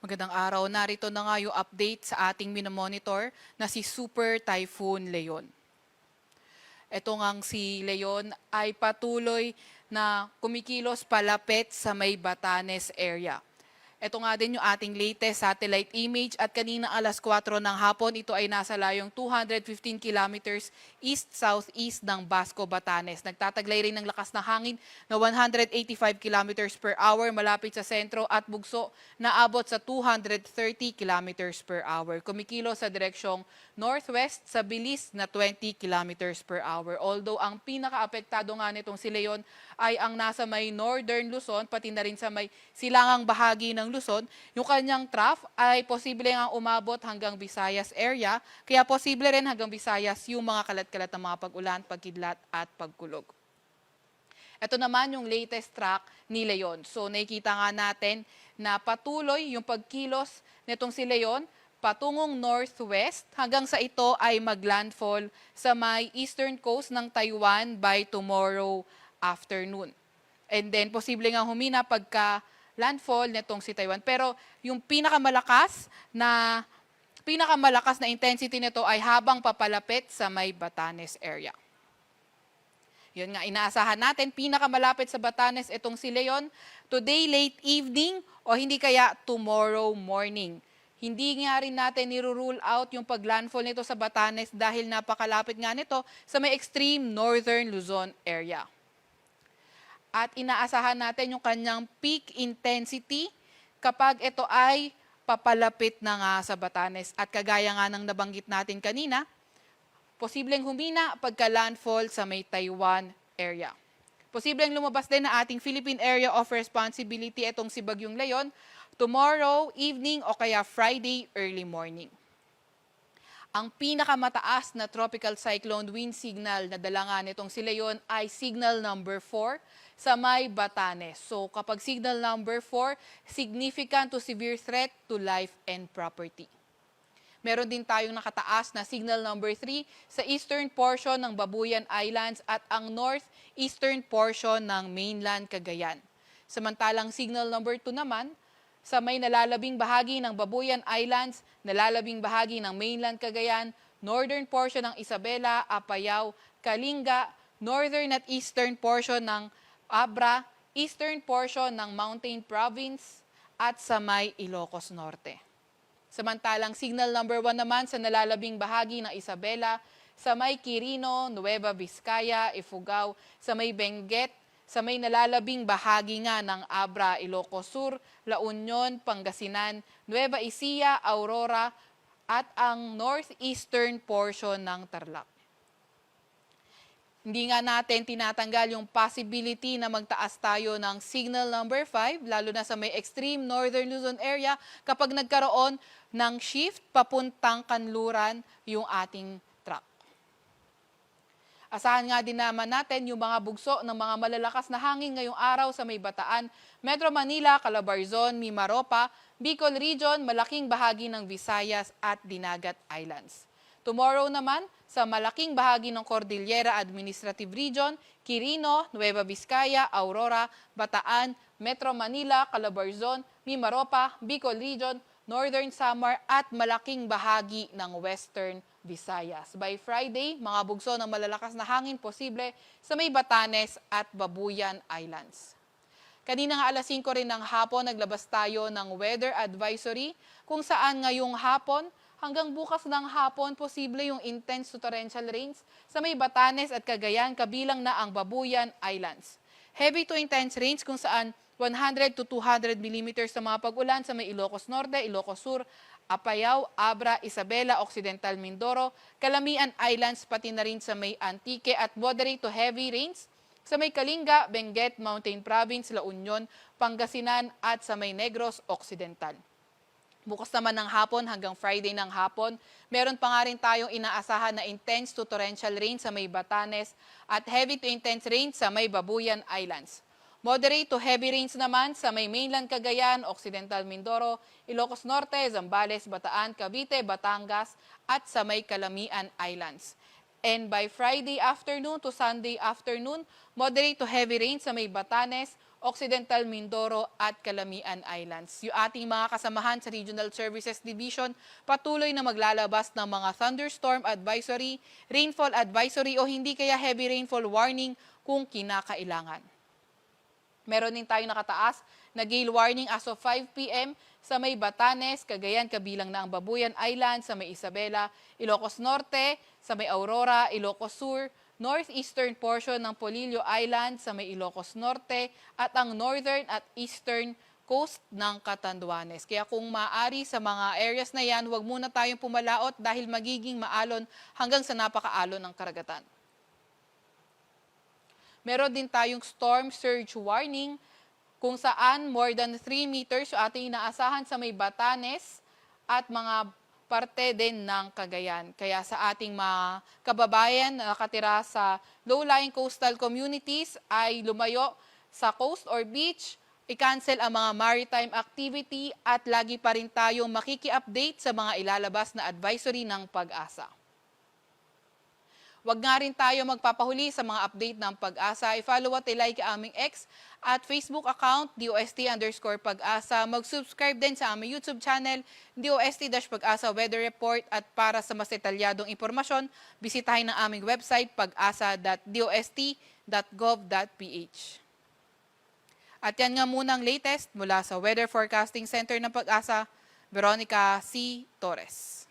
Magandang araw. Narito na nga yung update sa ating minomonitor na si Super Typhoon Leon. Ito ngang si Leon ay patuloy na kumikilos palapit sa may Batanes area. Ito nga din yung ating latest satellite image at kanina alas 4 ng hapon, ito ay nasa layong 215 kilometers east-southeast ng Basco, Batanes. Nagtataglay rin ng lakas ng hangin na 185 kilometers per hour malapit sa sentro at bugso na abot sa 230 kilometers per hour. Kumikilo sa direksyong northwest sa bilis na 20 kilometers per hour. Although ang pinaka-apektado nga nitong si Leon ay ang nasa may northern Luzon, pati na rin sa may silangang bahagi ng Luzon, yung kanyang trough ay posible nga umabot hanggang Visayas area, kaya posible rin hanggang Visayas yung mga kalat-kalat na mga pag-ulan, pagkidlat at pagkulog. Ito naman yung latest track ni Leon. So nakikita nga natin na patuloy yung pagkilos nitong si Leon patungong northwest hanggang sa ito ay maglandfall sa may eastern coast ng Taiwan by tomorrow afternoon. And then posible nga humina pagka landfall nitong si Taiwan. Pero yung pinakamalakas na intensity nito ay habang papalapit sa may Batanes area. Yun nga, inaasahan natin, pinakamalapit sa Batanes itong si Leon, today late evening o hindi kaya tomorrow morning. Hindi nga rin natin nirule out yung paglandfall nito sa Batanes dahil napakalapit nga nito sa may extreme northern Luzon area. At inaasahan natin yung kanyang peak intensity kapag ito ay papalapit na nga sa Batanes. At kagaya nga ng nabanggit natin kanina, posibleng humina pagka-landfall sa may Taiwan area. Posibleng lumabas din na ating Philippine Area of Responsibility itong si Bagyong Leon tomorrow evening o kaya Friday early morning. Ang pinakamataas na tropical cyclone wind signal na dala nga nitong si Leon ay signal number 4 sa may Batanes. So kapag signal number 4, significant to severe threat to life and property. Meron din tayong nakataas na signal number 3 sa eastern portion ng Babuyan Islands at ang northeastern portion ng mainland Cagayan. Samantalang signal number 2 naman sa may nalalabing bahagi ng Babuyan Islands, nalalabing bahagi ng mainland Cagayan, northern portion ng Isabela, Apayao, Kalinga, northern at eastern portion ng Abra, eastern portion ng Mountain Province at sa may Ilocos Norte. Samantalang signal number 1 naman sa nalalabing bahagi ng Isabela, sa may Quirino, Nueva Vizcaya, Ifugao, sa may Benguet, sa may nalalabing bahagi nga ng Abra, Ilocos Sur, La Union, Pangasinan, Nueva Ecija, Aurora, at ang northeastern portion ng Tarlac. Hindi nga natin tinatanggal yung possibility na magtaas tayo ng signal number 5, lalo na sa may extreme northern Luzon area kapag nagkaroon ng shift papuntang kanluran yung ating track. Asahan nga din naman natin yung mga bugso ng mga malalakas na hangin ngayong araw sa may Bataan, Metro Manila, Calabarzon, Mimaropa, Bicol Region, malaking bahagi ng Visayas at Dinagat Islands. Tomorrow naman, sa malaking bahagi ng Cordillera Administrative Region, Quirino, Nueva Vizcaya, Aurora, Bataan, Metro Manila, Calabarzon, Mimaropa, Bicol Region, Northern Samar at malaking bahagi ng Western Visayas. By Friday, mga bugso ng malalakas na hangin posible sa may Batanes at Babuyan Islands. Kanina nga alas 5 rin ng hapon, naglabas tayo ng weather advisory kung saan ngayong hapon hanggang bukas ng hapon, posible yung intense to torrential rains sa may Batanes at Cagayan, kabilang na ang Babuyan Islands. Heavy to intense rains kung saan 100 to 200 millimeters sa mga pag-ulan sa may Ilocos Norte, Ilocos Sur, Apayao, Abra, Isabela, Occidental Mindoro, Calamian Islands, pati na rin sa may Antique at moderate to heavy rains sa may Kalinga, Benguet, Mountain Province, La Union, Pangasinan at sa may Negros Occidental. Bukas naman ng hapon hanggang Friday ng hapon, meron pa nga rin tayong inaasahan na intense to torrential rain sa may Batanes at heavy to intense rain sa may Babuyan Islands. Moderate to heavy rains naman sa may mainland Cagayan, Occidental Mindoro, Ilocos Norte, Zambales, Bataan, Cavite, Batangas at sa may Calamian Islands. And by Friday afternoon to Sunday afternoon, moderate to heavy rain sa may Batanes, Occidental Mindoro at Calamian Islands. Yung ating mga kasamahan sa Regional Services Division patuloy na maglalabas ng mga thunderstorm advisory, rainfall advisory o hindi kaya heavy rainfall warning kung kinakailangan. Meron din tayong nakataas na gale warning as of 5 p.m. sa may Batanes, Cagayan, kabilang na ang Babuyan Island, sa may Isabela, Ilocos Norte, sa may Aurora, Ilocos Sur, northeastern portion ng Polillo Island sa may Ilocos Norte at ang northern at eastern coast ng Catanduanes. Kaya kung maaari sa mga areas na yan, huwag muna tayong pumalaot dahil magiging maalon hanggang sa napakaalon ng karagatan. Meron din tayong storm surge warning kung saan more than 3 meters yung ating inaasahan sa may Batanes at mga parte din ng Cagayan. Kaya sa ating mga kababayan na nakatira sa low-lying coastal communities ay lumayo sa coast or beach, i-cancel ang mga maritime activity at lagi pa rin tayong makiki-update sa mga ilalabas na advisory ng Pag-asa. Huwag nga rin tayo magpapahuli sa mga update ng Pag-asa. I-follow at i-like ang aming X at Facebook account, DOST_Pag-asa. Mag-subscribe din sa aming YouTube channel, DOST-Pag-asa Weather Report. At para sa mas detalyadong impormasyon, bisitahin ang aming website, pag-asa.dost.gov.ph. At yan nga muna ang latest mula sa Weather Forecasting Center ng Pag-asa, Veronica C. Torres.